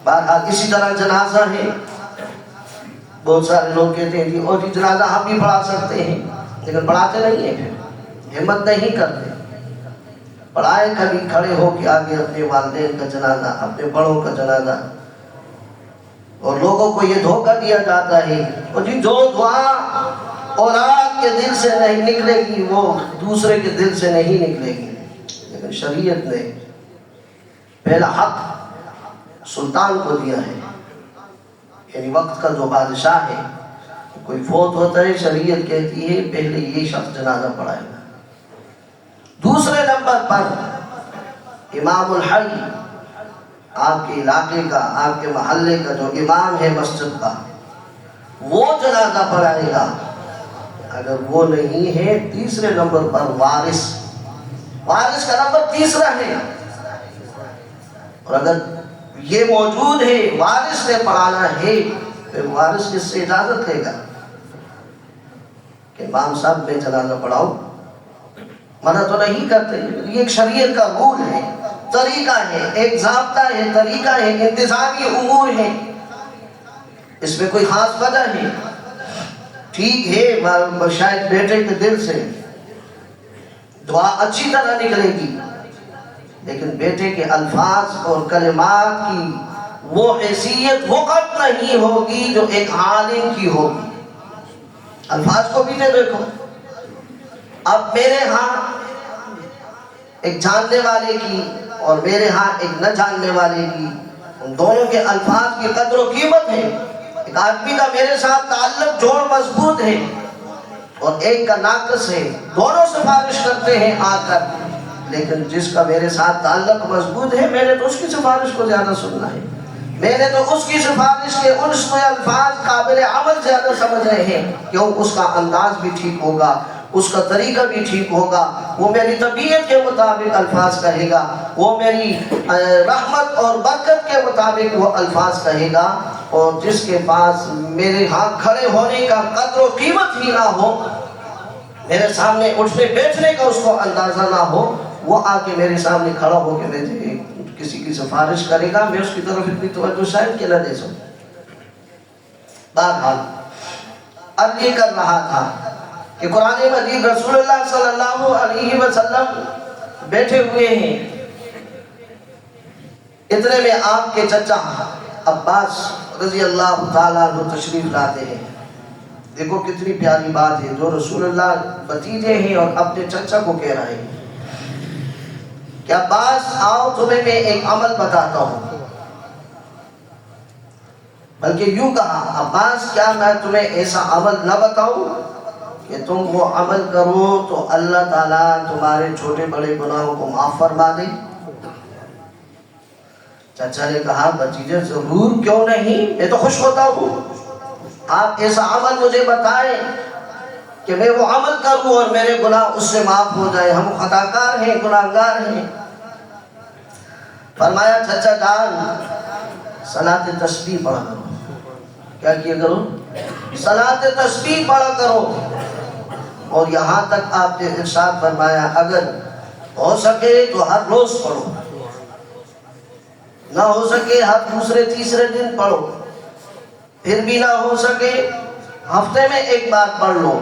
بہرحال اسی طرح جنازہ ہے، بہت سارے لوگ کہتے ہیں جی اور جی جنازہ ہم بھی پڑھا سکتے ہیں، لیکن پڑھاتے نہیں ہیں، پھر ہمت نہیں کرتے۔ پڑھائے کبھی کھڑے ہو کے آگے اپنے والدین کا جنازہ، اپنے بڑوں کا جنازہ، اور لوگوں کو یہ دھوکہ دیا جاتا ہے اور جی جو دعا اولاد کے دل سے نہیں نکلے گی وہ دوسرے کے دل سے نہیں نکلے گی۔ لیکن شریعت نے پہلا حق سلطان کو دیا ہے، یعنی وقت کا جو بادشاہ ہے، کوئی فوت ہوتا ہے شریعت کہتی ہے پہلے یہ شخص جنازہ پڑھائے گا۔ دوسرے نمبر پر امام الحی، آپ کے علاقے کا، آپ کے محلے کا جو امام ہے مسجد کا، وہ جنازہ پڑھائے گا۔ اگر وہ نہیں ہے تیسرے نمبر پر وارث، وارث کا نمبر تیسرا ہے، اور اگر یہ موجود ہے وارث نے پڑھانا ہے پھر وارث کس سے اجازت لے گا کہ امام صاحب میں جنازہ پڑھاؤ؟ منع تو نہیں کرتے، یہ ایک شریعت کا رول ہے، طریقہ ہے، ایک ضابطہ ہے، طریقہ ہے، انتظامی امور ہے، اس میں کوئی خاص وجہ ہے۔ ٹھیک ہے شاید بیٹے کے دل سے دعا اچھی طرح نکلے گی، لیکن بیٹے کے الفاظ اور کلمات کی وہ حیثیت وقت نہیں ہوگی جو ایک عالم کی ہوگی۔ الفاظ کو بھی دیکھو، اب میرے ہاں ایک جاننے والے کی اور میرے ہاں ایک نہ جاننے والے کی، ان دونوں کے الفاظ کی قدر و قیمت ہے۔ ایک آدمی کا میرے ساتھ تعلق جوڑ مضبوط ہے اور ایک کا ناقص ہے، دونوں سفارش کرتے ہیں آ کر، لیکن جس کا میرے ساتھ تعلق مضبوط ہے میں نے تو اس کی سفارش کو زیادہ سننا ہے، میں نے تو اس کی سفارش کے ان الفاظ قابل عمل زیادہ سمجھ رہے ہیں، کیوں اس کا انداز بھی ٹھیک ہوگا، اس کا طریقہ بھی ٹھیک ہوگا، وہ میری طبیعت کے مطابق الفاظ کہے گا، وہ میری رحمت اور برکت کے مطابق وہ الفاظ کہے گا، اور جس کے پاس میرے ہاں کھڑے ہونے کا قدر و قیمت ہی نہ ہو، میرے سامنے اٹھنے بیٹھنے کا اس کو اندازہ نہ ہو، وہ آ کے میرے سامنے کھڑا ہو کے مجھے کسی کی سفارش کرے گا، میں اس کی طرف اتنی توجہ شاید کہ نہ دے سکوں۔ بہرحال اب یہ کر رہا تھا کہ قرآن مجید رسول اللہ صلی اللہ علیہ وسلم بیٹھے ہوئے ہیں، اتنے میں آپ کے چچا عباس رضی اللہ تعالیٰ عنہ تشریف لاتے ہیں۔ دیکھو کتنی پیاری بات ہے، جو رسول اللہ بھتیجے ہیں اور اپنے چچا کو کہہ رہے ہیں کہ عباس آؤ تمہیں میں ایک عمل بتاتا ہوں، بلکہ یوں کہا عباس کیا میں تمہیں ایسا عمل نہ بتاؤں کہ تم وہ عمل کرو تو اللہ تعالیٰ تمہارے چھوٹے بڑے گناہوں کو معاف فرما دے؟ چچا نے کہا بھتیجے ضرور، کیوں نہیں، میں تو خوش ہوتا ہوں، آپ ایسا عمل مجھے بتائیں کہ میں وہ عمل کروں اور میرے گناہ اس سے معاف ہو جائے، ہم خطاکار ہیں، گناہگار ہیں۔ فرمایا چچا جان صلاۃ تسبیح پڑھا کرو۔ کیا کیا کرو؟ صلاۃ تسبیح پڑھا کرو، اور یہاں تک آپ نے ارشاد فرمایا اگر ہو سکے تو ہر روز پڑھو، نہ ہو سکے ہر دوسرے تیسرے دن پڑھو، پھر بھی نہ ہو سکے ہفتے میں ایک بار پڑھ لو،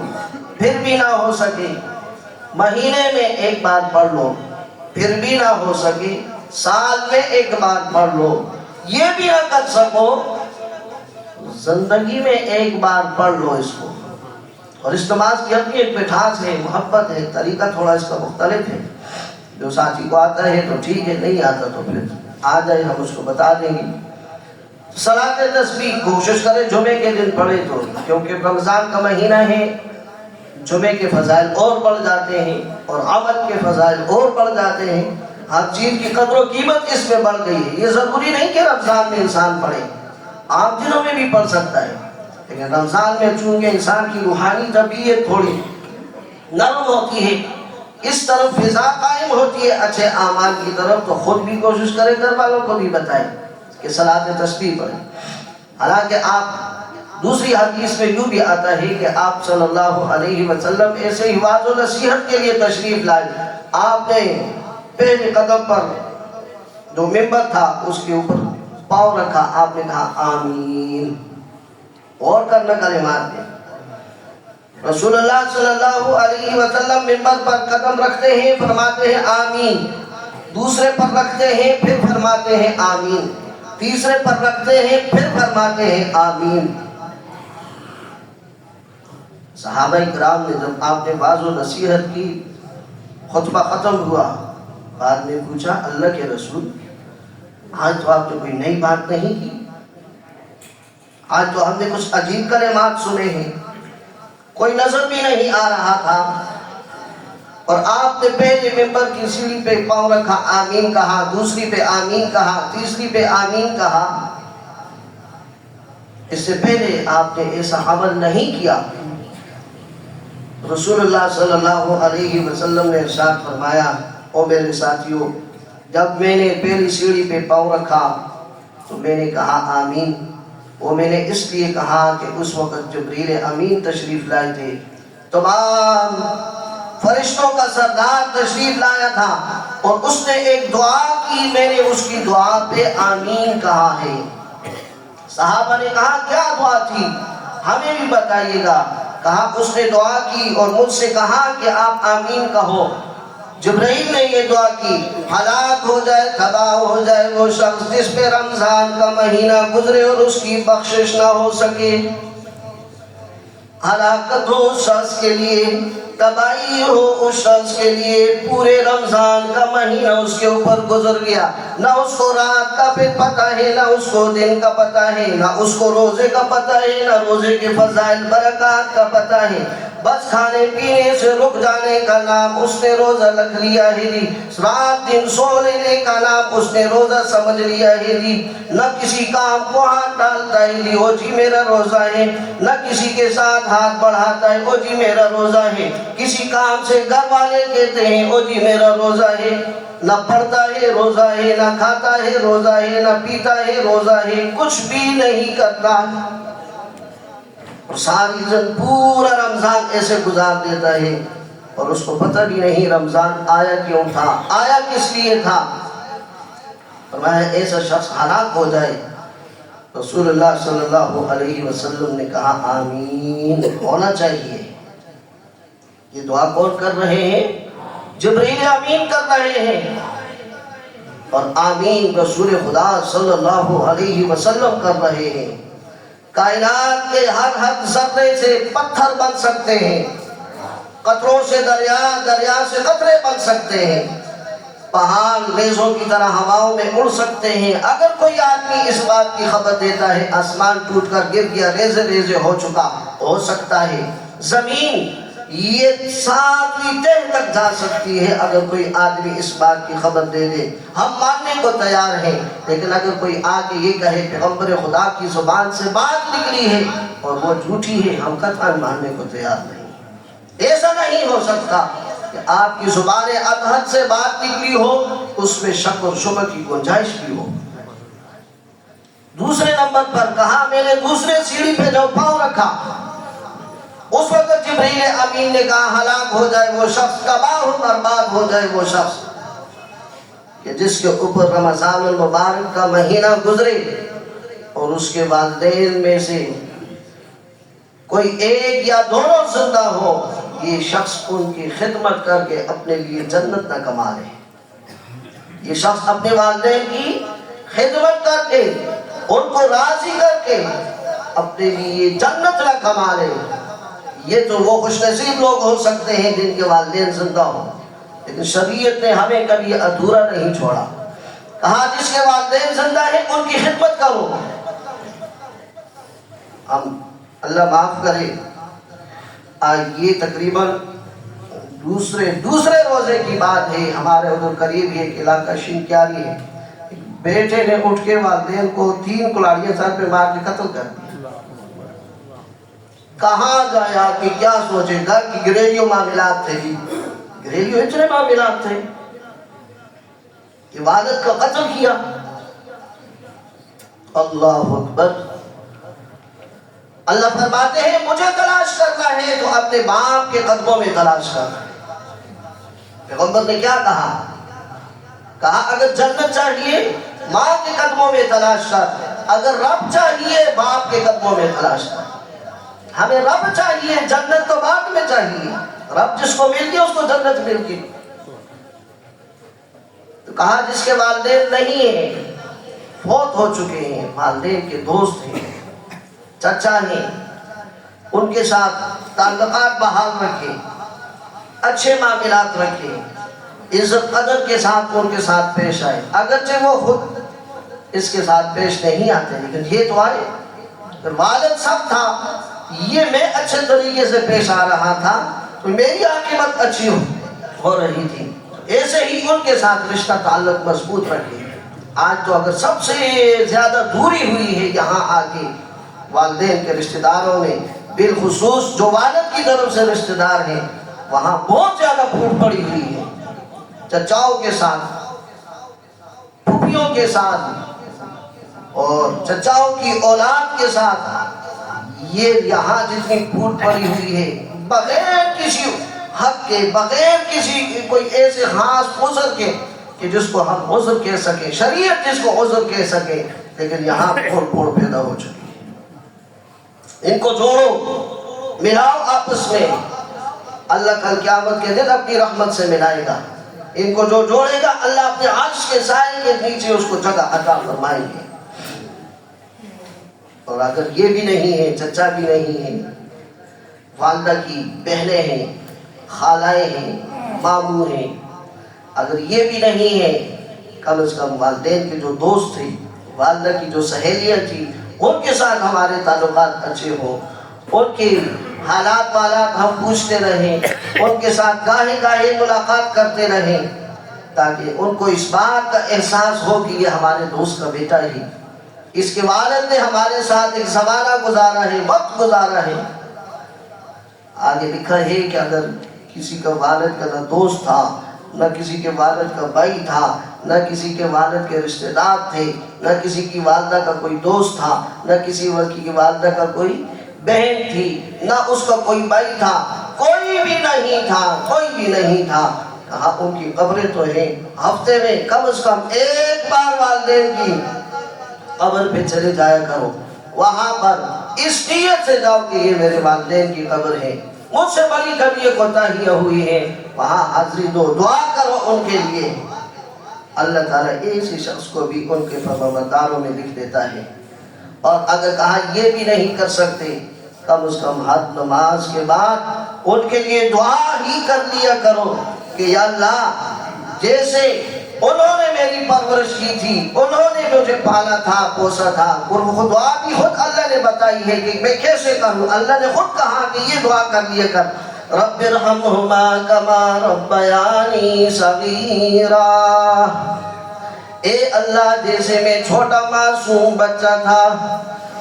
پھر بھی نہ ہو سکے مہینے میں ایک بار پڑھ لو، پھر بھی نہ ہو سکے سال میں ایک بار پڑھ لو، یہ بھی نہ کر سکو زندگی میں ایک بار پڑھ لو اس کو۔ اور اس نماز کی اپنی ایک مٹھاس ہے، محبت ہے، طریقہ تھوڑا اس کا مختلف ہے، جو ساتھی کو آتا ہے تو ٹھیک ہے، نہیں آتا تو پھر آ جائے، ہم اس کو بتا دیں گے۔ صلاۃ تسبیح کوشش کرے جمعے کے دن پڑھے تو، کیونکہ رمضان کا مہینہ ہے، جمعے کے فضائل اور بڑھ جاتے ہیں اور عمل کے فضائل اور بڑھ جاتے ہیں، ہر چیز کی قدر و قیمت اس میں بڑھ گئی ہے۔ یہ ضروری نہیں کہ رمضان میں انسان پڑھے، عام دنوں میں بھی پڑھ سکتا ہے، لیکن رمضان میں چونکہ انسان کی روحانی طبیعت تھوڑی نرم ہوتی ہے، اس طرف فضا قائم ہوتی ہے اچھے اعمال کی طرف، تو خود بھی کوشش کرے، گھر والوں کو بھی بتائیں کہ صلاۃ تسبیح پڑھیں۔ حالانکہ آپ دوسری حدیث میں یوں بھی آتا ہے کہ آپ صلی اللہ علیہ وسلم ایسے ہی وعظ و نصیحت کے لیے تشریف لائے، آپ نے پہلے قدم پر جو منبر تھا اس کے اوپر پاؤں رکھا, آپ نے کہا آمین. اور کرنا کلمات میں. رسول اللہ صلی اللہ علیہ وسلم منبر پر قدم رکھتے ہیں, فرماتے ہیں آمین. دوسرے پر رکھتے ہیں, پھر فرماتے ہیں آمین. تیسرے پر رکھتے ہیں, پھر فرماتے ہیں آمین. صحابہ کرام نے جب آپ نے واعظ و نصیحت کی, خطبہ ختم ہوا, بعد میں پوچھا اللہ کے رسول آج تو آپ نے کوئی نئی بات نہیں کی, آج تو ہم نے کچھ عجیب کلمات سنے ہیں, کوئی نظر بھی نہیں آ رہا تھا, اور آپ نے پہلے ممبر کی سیڑھی پہ پاؤں رکھا, آمین کہا, دوسری پہ آمین کہا, تیسری پہ آمین کہا. اس سے پہلے آپ نے ایسا عمل نہیں کیا. رسول اللہ صلی اللہ علیہ وسلم نے ارشاد فرمایا, او میرے ساتھیوں, جب میں نے پہلی سیڑھی پہ پاؤں رکھا تو میں نے کہا آمین. وہ میں نے اس لیے کہا کہ اس وقت جبریل امین تشریف لائے تھے, تمام فرشتوں کا سردار تشریف لایا تھا, اور اس نے ایک دعا کی, میں نے اس کی دعا پہ آمین کہا ہے. صحابہ نے کہا کیا دعا تھی, ہمیں بھی بتائیے گا. کہا اس نے دعا کی اور مجھ سے کہا کہ آپ آمین کہو. جبرائیل نے یہ دعا کی, ہلاک ہو جائے, تباہ ہو جائے وہ شخص جس پہ رمضان کا مہینہ گزرے اور اس کی بخشش نہ ہو سکے. ہلاکت ہو اس شخص کے لیے, تباہی ہو اس شخص کے لیے. پورے رمضان کا مہینہ اس کے اوپر گزر گیا, نہ اس کو رات کا پتہ ہے, نہ اس کو دن کا پتہ ہے, نہ اس کو روزے کا پتہ ہے, نہ روزے کے فضائل برکات کا پتہ ہے. بس کھانے پینے سے رک جانے کا نام اس نے روزہ رکھ لیا ہے جی, رات دن سو لینے کا نام اس نے روزہ سمجھ لیا ہے جی. نہ کسی کام کو ہاتھ ڈالتا ہے جی, او جی میرا روزہ ہے. نہ کسی کے ساتھ ہاتھ بڑھاتا ہے, او جی میرا روزہ ہے. کسی کام سے گھر والے کہتے ہیں او جی میرا روزہ ہے. نہ پڑھتا ہے روزہ ہے, نہ کھاتا ہے روزہ ہے, نہ پیتا ہے روزہ ہے, کچھ بھی نہیں کرتا. اور ساری زندگی پورا رمضان ایسے گزار دیتا ہے, اور اس کو پتہ بھی نہیں رمضان آیا کیوں تھا, آیا کس لیے تھا. فرمایا ایسا شخص ہلاک ہو جائے. رسول اللہ صلی اللہ علیہ وسلم نے کہا آمین ہونا چاہیے. یہ دعا کون کر رہے ہیں؟ جبریل امین کر رہے ہیں, اور آمین رسول خدا صلی اللہ علیہ وسلم کر رہے ہیں. کائنات کے ہر ذرے سے پتھر بن سکتے ہیں, قطروں سے دریا, دریا سے قطرے بن سکتے ہیں, پہاڑ ریزوں کی طرح ہواؤں میں اڑ سکتے ہیں. اگر کوئی آدمی اس بات کی خبر دیتا ہے آسمان ٹوٹ کر گر گیا, ریزے ریزے ہو چکا, ہو سکتا ہے. زمین یہ 7ویں تہ تک جا سکتی ہے اگر کوئی آدمی اس بات کی خبر دے دے. ہم ماننے کو تیار ہیں, لیکن اگر کوئی آ کے یہ کہے پیغمبر خدا کی زبان سے بات نکلی ہے اور وہ جھوٹی ہے, ہم قطعاً ماننے کو تیار نہیں. ایسا نہیں ہو سکتا کہ آپ کی زبان اطہر سے بات نکلی ہو, اس میں شک اور شبہ کی گنجائش بھی ہو. دوسرے نمبر پر کہا میں نے دوسرے سیڑھی پہ جو پاؤں رکھا, اس وقت جبریل امین نے کہا ہلاک ہو جائے وہ شخص, تباہ و برباد ہو جائے وہ شخص کہ جس کے اوپر رمضان المبارک کا مہینہ گزرے اور اس کے والدین میں سے کوئی ایک یا دونوں زندہ ہو. یہ شخص ان کی خدمت کر کے اپنے لیے جنت نہ کما لے. یہ شخص اپنے والدین کی خدمت کر کے, ان کو راضی کر کے اپنے لیے جنت نہ کما لے. یہ تو وہ خوش نصیب لوگ ہو سکتے ہیں جن کے والدین زندہ ہوں, لیکن شریعت نے ہمیں کبھی ادھورا نہیں چھوڑا. کہا جس کے والدین زندہ ہیں ان کی خدمت کرو. ہم اللہ معاف کرے, یہ تقریباً دوسرے روزے کی بات ہے. ہمارے ادھر قریب ہی ایک علاقہ شنکیاری ہے, بیٹے نے اٹھ کے والدین کو 3 کلاڑیاں سر پہ مار کے قتل کر دیا. کہاں جایا کہ کیا سوچے, گھر کی گھریلو معاملات تھے جی, گھریلو اتنے معاملات تھے کہ والد کا قتل کیا. اللہ اکبر. اللہ فرماتے ہیں مجھے تلاش کرنا ہے تو اپنے باپ کے قدموں میں تلاش کرنا ہے. پیغمبر نے کیا کہا, کہا اگر جنت چاہیے ماں کے قدموں میں تلاش کر، اگر رب چاہیے باپ کے قدموں میں تلاش کر۔ ہمیں رب چاہیے، جنت تو بعد میں چاہیے۔ رب جس کو مل گئی اس کو جنت مل گئی۔ تو کہا جس کے والدین نہیں ہیں، فوت ہو چکے ہیں، والدین کے دوست ہیں، چچا ہیں، ان کے ساتھ تعلقات بحال رکھیں، اچھے معاملات رکھیں، عزت قدر کے ساتھ ان کے ساتھ پیش آئے۔ اگرچہ وہ خود اس کے ساتھ پیش نہیں آتے لیکن یہ تو آئے۔ والد سب تھا، یہ میں اچھے طریقے سے پیش آ رہا تھا تو میری عاقبت اچھی ہو رہی تھی۔ ایسے ہی ان کے ساتھ رشتہ تعلق مضبوط رکھیں۔ آج تو اگر سب سے زیادہ دوری ہوئی ہے یہاں آگے والدین کے رشتہ داروں میں، بالخصوص جو والد کی طرف سے رشتہ دار ہیں، وہاں بہت زیادہ پھوٹ پڑی ہوئی ہے۔ چچاؤں کے ساتھ، پھوپھیوں کے ساتھ اور چچاؤں کی اولاد کے ساتھ یہ یہاں جتنی پھوٹ پڑی ہوئی ہے، بغیر کسی حق کے، بغیر کسی کوئی ایسے خاص عذر کے کہ جس کو ہم عذر کہہ سکیں، شریعت جس کو عذر کہہ سکے، لیکن یہاں پھوڑ پیدا ہو چکی ہے۔ ان کو جوڑو، ملاؤ آپس میں، اللہ کل قیامت کے دن اپنی رحمت سے ملائے گا۔ ان کو جو جوڑے گا اللہ اپنے عرش کے سائے کے نیچے اس کو جگہ عطا فرمائیں گے۔ اور اگر یہ بھی نہیں ہے، چچا بھی نہیں ہے، والدہ کی بہنیں ہیں، خالائیں ہیں، ماموں ہیں، اگر یہ بھی نہیں ہے، کم از کم والدین کے جو دوست تھے، والدہ کی جو سہیلیاں تھی، ان کے ساتھ ہمارے تعلقات اچھے ہوں، ان کے حالات والات ہم پوچھتے رہیں، ان کے ساتھ گاہے گاہے ملاقات کرتے رہیں، تاکہ ان کو اس بات کا احساس ہو کہ یہ ہمارے دوست کا بیٹا ہی، اس کے والد نے ہمارے ساتھ ایک زمانہ گزارا ہے، وقت گزارا ہے۔ آگے لکھا ہے کہ اگر کسی کا والد کا نہ دوست تھا، نہ کسی کے والد کا بھائی تھا، نہ کسی کے والد کے رشتہ دار تھے، نہ کسی کی والدہ کا کوئی دوست تھا، نہ کسی کی والدہ کا کوئی بہن تھی، نہ اس کا کوئی بھائی تھا، کوئی بھی نہیں تھا، کوئی بھی نہیں تھا، کہا ان کی قبریں تو ہیں، ہفتے میں کم از کم ایک بار والدین کی قبر پہ چلے جایا کرو، وہاں پر اس نیت سے جاؤ کہ یہ میرے والدین کی قبر ہے، مجھ سے بڑی کبھی یہ کوتاہیاں ہوئی ہیں، وہاں حاضری دو، دعا کرو ان کے لیے۔ اللہ تعالیٰ ایسے شخص کو بھی ان کے فرمانبرداروں میں لکھ دیتا ہے۔ اور اگر کہا یہ بھی نہیں کر سکتے، کم از کم ہر نماز کے بعد ان کے لیے دعا ہی کر لیا کرو کہ یا اللہ جیسے انہوں نے میری پرورش کی تھی، انہوں نے مجھے پالا تھا، پوسا تھا، اور وہ دعا بھی خود اللہ نے بتائی ہے کہ میں کیسے کروں۔ اللہ نے خود کہا کہ یہ دعا کر لیا کر، رب ارحمہما کما ربیانی صغیرا، اے اللہ جیسے میں چھوٹا معصوم بچہ تھا،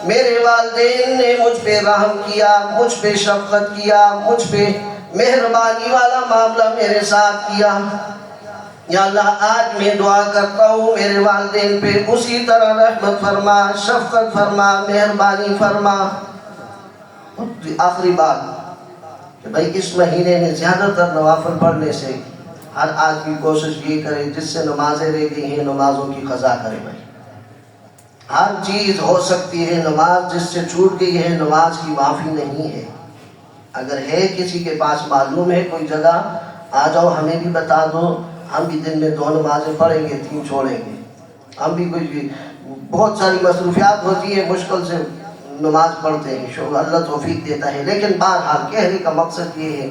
میرے والدین نے مجھ پہ رحم کیا، مجھ پہ شفقت کیا، مجھ پہ مہربانی والا معاملہ میرے ساتھ کیا۔ یا اللہ آج میں دعا کرتا ہوں میرے والدین پہ اسی طرح رحمت فرما، شفقت فرما، مہربانی فرما۔ آخری بات کہ بھائی اس مہینے میں زیادہ تر نوافل پڑھنے سے ہر آدمی کوشش یہ کرے جس سے نمازیں رہ گئی ہیں نمازوں کی قضا کرے۔ بھائی ہر چیز ہو سکتی ہے، نماز جس سے چھوٹ گئی ہے نماز کی معافی نہیں ہے۔ اگر ہے کسی کے پاس معلوم ہے کوئی جگہ، آ جاؤ ہمیں بھی بتا دو، ہم بھی دن میں 2 نمازیں پڑھیں گے، 3 چھوڑیں گے۔ ہم بھی کوئی بہت ساری مصروفیات ہوتی ہے، مشکل سے نماز پڑھتے ہیں، اللہ توفیق دیتا ہے، لیکن بہرحال کہنے کا مقصد یہ ہے